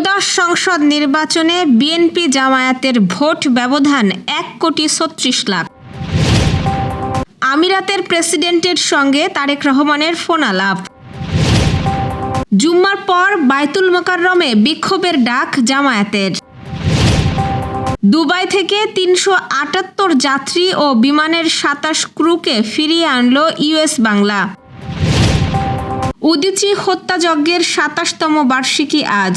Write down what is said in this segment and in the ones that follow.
ত্রয়োদশ সংসদ নির্বাচনে বিএনপি জামায়াতের ভোট ব্যবধান 1,36,00,000। আমিরাতের প্রেসিডেন্টের সঙ্গে তারেক রহমানের ফোনালাপ। জুম্মার পর বায়তুল মোকাররমে বিক্ষোভের ডাক জামায়াতের। দুবাই থেকে 378 যাত্রী ও বিমানের 27 ক্রুকে ফিরিয়ে আনল ইউএস বাংলা। উদীচী হত্যাযজ্ঞের 27তম বার্ষিকী আজ।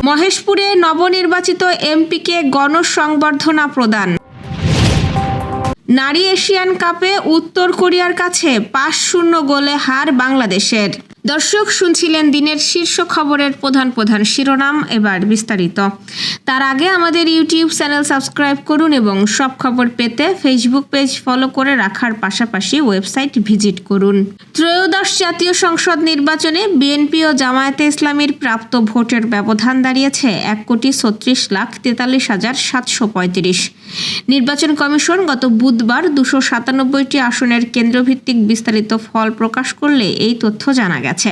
মহেশপুরে নবনির্বাচিত এমপিকে গণসংবর্ধনা প্রদান। নারী এশিয়ান কাপে উত্তর কোরিয়ার কাছে 5-0 গোলে হার বাংলাদেশের। দর্শক, শুনছিলেন দিনের শীর্ষ খবরের প্রধান শিরোনাম। এবার বিস্তারিত। তার আগে আমাদের ইউটিউব চ্যানেল সাবস্ক্রাইব করুন এবং সব খবর পেতে ফেসবুক পেজ ফলো করে রাখার পাশাপাশি ওয়েবসাইট ভিজিট করুন। ত্রয়োদশ জাতীয় সংসদ নির্বাচনে বিএনপি ও জামায়াতে ইসলামীর প্রাপ্ত ভোটের ব্যবধান দাঁড়িয়েছে 1,36,43,735। নির্বাচন কমিশন গত বুধবার 297টি আসনের কেন্দ্রভিত্তিক বিস্তারিত ফল প্রকাশ করলে এই তথ্য জানা গেছে।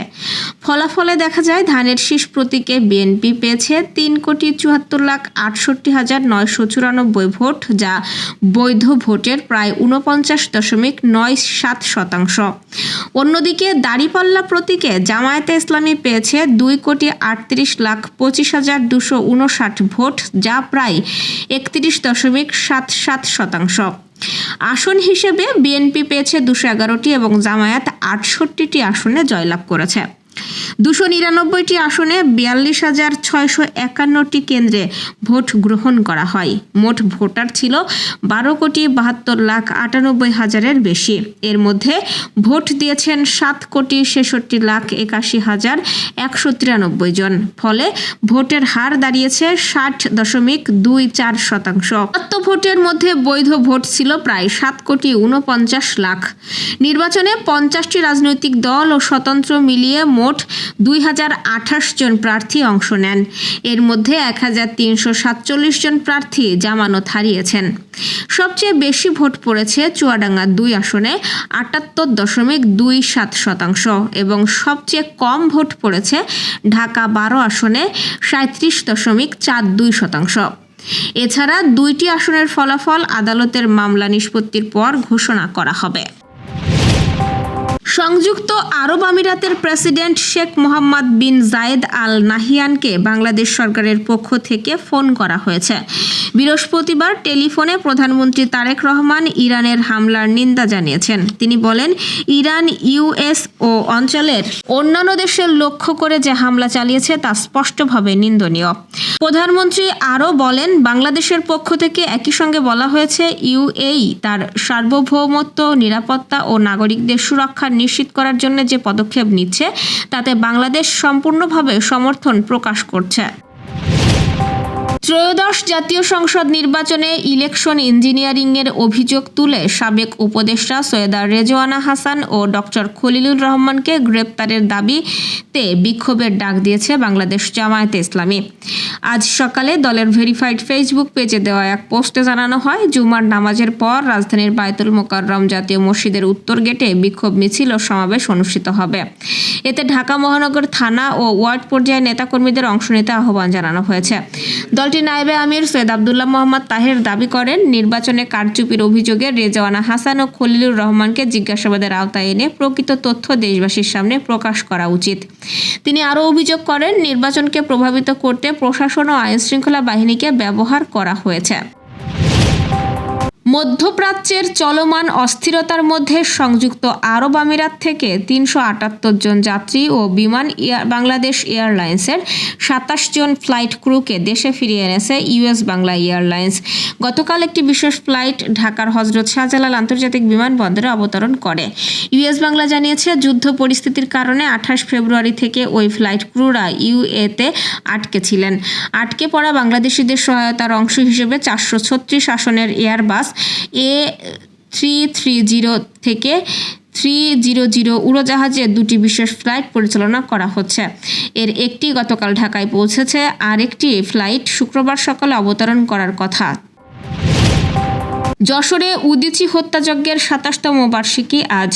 ফলাফলে দেখা যায়, ধানের শীষ প্রতীকে বিএনপি পেয়েছে 3,74,68,994 ভোট, যা বৈধ ভোটের প্রায় 49.97%। অন্যদিকে দাঁড়িপাল্লা প্রতীকে জামায়াতে ইসলামী পেয়েছে 2,38,25,259 ভোট, যা প্রায় 31.77%। আসন হিসেবে বিএনপি পেয়েছে 211টি এবং জামায়াত 68টি আসনে জয়লাভ করেছে। 299টি আসনে 42,651টি কেন্দ্রে ভোট গ্রহণ করা হয়। মোট ভোটার ছিল 12,72,98,000-এর বেশি। এর মধ্যে ভোট দিয়েছেন 7,66,81,193 জন। ফলে ভোটের হার দাঁড়িয়েছে 60.24%। সত্য ভোটের মধ্যে বৈধ ভোট ছিল প্রায় 7,49,00,000। নির্বাচনে 50টি রাজনৈতিক দল ও স্বতন্ত্র মিলিয়ে মোট 2,028 জন প্রার্থী অংশ নেন। এর মধ্যে 1,347 জন প্রার্থী জামানত হারিয়েছেন। সবচেয়ে বেশি ভোট পড়েছে চুয়াডাঙ্গা 2 আসনে 78.27% এবং সবচেয়ে কম ভোট পড়েছে ঢাকা 12 আসনে 37.42%। এছাড়া 2টি আসনের ফলাফল আদালতের মামলা নিষ্পত্তির পর ঘোষণা করা হবে। সংযুক্ত আরব আমিরাতের প্রেসিডেন্ট শেখ মোহাম্মদ বিন জায়েদ আল নাহিয়ানকে বাংলাদেশ সরকারের পক্ষ থেকে ফোন করা হয়েছে। বৃহস্পতিবার টেলিফোনে প্রধানমন্ত্রী তারেক রহমান ইরানের হামলার নিন্দা জানিয়েছেন। তিনি বলেন, ইরান ইউএস ও অঞ্চলের অন্যান্য দেশের লক্ষ্য করে যে হামলা চালিয়েছে তা স্পষ্টভাবে নিন্দনীয়। প্রধানমন্ত্রী আরও বলেন, বাংলাদেশের পক্ষ থেকে একই সঙ্গে বলা হয়েছে, ইউএই তার সার্বভৌমত্ব, নিরাপত্তা ও নাগরিকদের সুরক্ষা নিশ্চিত করার জন্য যে পদক্ষেপ নিচ্ছে তাতে বাংলাদেশ সম্পূর্ণভাবে সমর্থন প্রকাশ করছে। ত্রয়োদশ জাতীয় সংসদ নির্বাচনে ইলেকশন ইঞ্জিনিয়ারিংয়ের অভিযোগ তুলে সাবেক উপদেষ্টা সৈয়দা রেজওয়ানা হাসান ও ডক্টর খলিলুর রহমানকে গ্রেপ্তারের দাবিতে বিক্ষোভের ডাক দিয়েছে বাংলাদেশ জামায়াতে ইসলামী। আজ সকালে দলের ভেরিফাইড ফেসবুক পেজে দেওয়া এক পোস্টে জানানো হয়, জুমার নামাজের পর রাজধানীর বায়তুল মোকাররম জাতীয় মসজিদের উত্তর গেটে বিক্ষোভ মিছিল ও সমাবেশ অনুষ্ঠিত হবে। এতে ঢাকা মহানগর থানা ও ওয়ার্ড পর্যায়ে নেতাকর্মীদের অংশ নিতে আহ্বান জানানো হয়েছে। দলটির নায়েবে আমির সৈয়দ আব্দুল্লাহ মোহাম্মদ তাহের দাবি করেন, নির্বাচনে কারচুপির অভিযোগে রেজওয়ানা হাসান ও খলিলুর রহমানকে জিজ্ঞাসাবাদের আওতায় এনে প্রকৃত তথ্য দেশবাসীর সামনে প্রকাশ করা উচিত। তিনি আরও অভিযোগ করেন, নির্বাচনকে প্রভাবিত করতে প্রশাসন ও আইনশৃঙ্খলা বাহিনীকে ব্যবহার করা হয়েছে। মধ্যপ্রাচ্যের চলমান অস্থিরতার মধ্যে সংযুক্ত আরব আমিরাত থেকে 378 জন যাত্রী ও বিমান বাংলাদেশ এয়ারলাইন্সের 27 জন ফ্লাইট ক্রুকে দেশে ফিরিয়ে এনেছে ইউএস বাংলা এয়ারলাইন্স। গতকাল একটি বিশেষ ফ্লাইট ঢাকার হজরত শাহজালাল আন্তর্জাতিক বিমানবন্দরে অবতরণ করে। ইউএস বাংলা জানিয়েছে, যুদ্ধ পরিস্থিতির কারণে 28 ফেব্রুয়ারি থেকে ওই ফ্লাইট ক্রুরা ইউএতে আটকে ছিলেন। আটকে পড়া বাংলাদেশিদের সহায়তার অংশ হিসেবে 436 আসনের এয়ারবাস A330 থেকে 300 উড়োজাহাজে 2টি বিশেষ ফ্লাইট পরিচালনা করা হচ্ছে। এর একটি গতকাল ঢাকায় পৌঁছেছে, আর একটি ফ্লাইট শুক্রবার সকালে অবতরণ করার কথা। যশোরে উদীচী হত্যাযজ্ঞের ২৭তম বার্ষিকী আজ।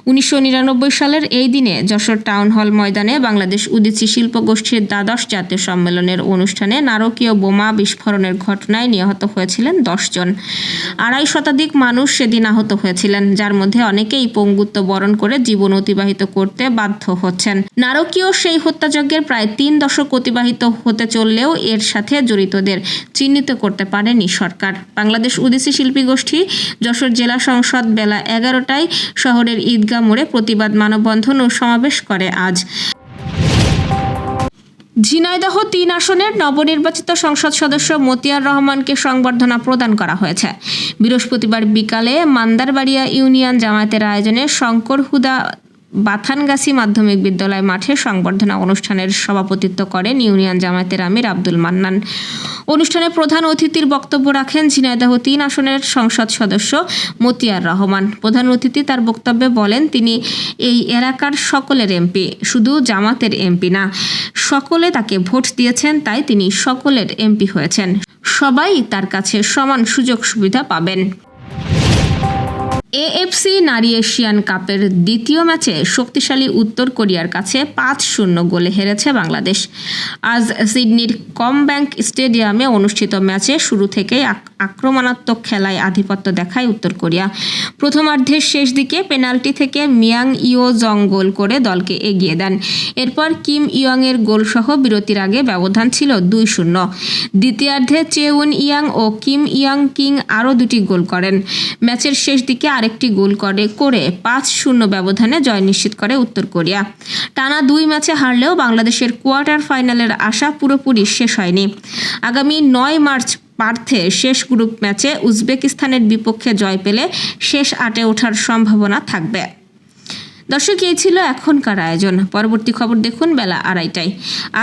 ১৯৯৯ সালের এই দিনে যশোর টাউন হল ময়দানে বাংলাদেশ উদীচী শিল্পগোষ্ঠীর দ্বাদশ জাতীয় সম্মেলনের অনুষ্ঠানে নারকীয় বোমা বিস্ফোরণের ঘটনায় নিহত হয়েছিলেন ১০ জন। ২৫ শতাধিক মানুষ সেদিন আহত হয়েছিলেন, যার মধ্যে অনেকেই পঙ্গুত্ব বরণ করে জীবন অতিবাহিত করতে বাধ্য হচ্ছেন। নারকীয় সেই হত্যাযজ্ঞের প্রায় ৩ দশক অতিবাহিত হতে চললেও এর সাথে জড়িতদের চিহ্নিত করতে পারেনি সরকার। বাংলাদেশ উদীচী শিল্পী গোষ্ঠী যশোর জেলা সংসদ বেলা ১১টায় শহরের ঈদগাহ মোড়ে প্রতিবাদ মানববন্ধন ও সমাবেশ করে আজ। ঝিনাইদহ ৩ আসনের নবনির্বাচিত সংসদ সদস্য মতিয়ার রহমানকে সংবর্ধনা প্রদান করা হয়েছে। বৃহস্পতিবার বিকালে মান্দারবাড়িয়া ইউনিয়ন জামায়াতের আয়োজনে শঙ্কর হুদা বাথানগাছি মাধ্যমিক বিদ্যালয় মাঠে সংবর্ধনা অনুষ্ঠানের সভাপতিত্ব করেন ইউনিয়ন জামায়াতের আমির আব্দুল মান্নান। অনুষ্ঠানে প্রধান অতিথির বক্তব্য রাখেন ঝিনাইদহ ৩ আসনের সংসদ সদস্য মতিয়ার রহমান। প্রধান অতিথি তার বক্তব্যে বলেন, তিনি এই এলাকার সকলের এমপি, শুধু জামাতের এমপি না, সকলে তাকে ভোট দিয়েছেন, তাই তিনি সকলের এমপি হয়েছেন। সবাই তার কাছে সমান সুযোগ সুবিধা পাবেন। এএফসি নারী এশিয়ান কাপের দ্বিতীয় ম্যাচে শক্তিশালী উত্তর কোরিয়ার কাছে ৫-০ গোলে হেরেছে বাংলাদেশ। আজ সিডনির কমব্যাংক স্টেডিয়ামে অনুষ্ঠিত ম্যাচে শুরু থেকেই আক্রমণাত্মক খেলায় আধিপত্য দেখায় উত্তর কোরিয়া। প্রথমার্ধের শেষ দিকে পেনাল্টি থেকে মিয়াং ইও জং গোল করে দলকে এগিয়ে দেন। এরপর কিম ইয়ংয়ের গোলসহ বিরতির আগে ব্যবধান ছিল ২-০। দ্বিতীয়ার্ধে চেউন ইয়াং ও কিম ইয়ং কিং আরও ২টি গোল করেন। ম্যাচের শেষ দিকে আরেকটি গোল করে ৫-০ ব্যবধানে জয় নিশ্চিত করে উত্তর কোরিয়া। টানা ২ ম্যাচে হারলেও বাংলাদেশের কোয়ার্টার ফাইনালের আশা পুরোপুরি শেষ হয়নি। আগামী ৯ মার্চ পার্থে শেষ গ্রুপ ম্যাচে উজবেকিস্তানের বিপক্ষে জয় পেলে শেষ ৮-এ ওঠার সম্ভাবনা থাকবে। দর্শক, এই ছিল এখনকার আয়োজন। পরবর্তী খবর দেখুন বেলা ২:৩০টায়।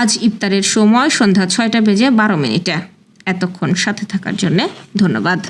আজ ইফতারের সময় সন্ধ্যা ৬টা বেজে ১২ মিনিটে। এতক্ষণ সাথে থাকার জন্য ধন্যবাদ।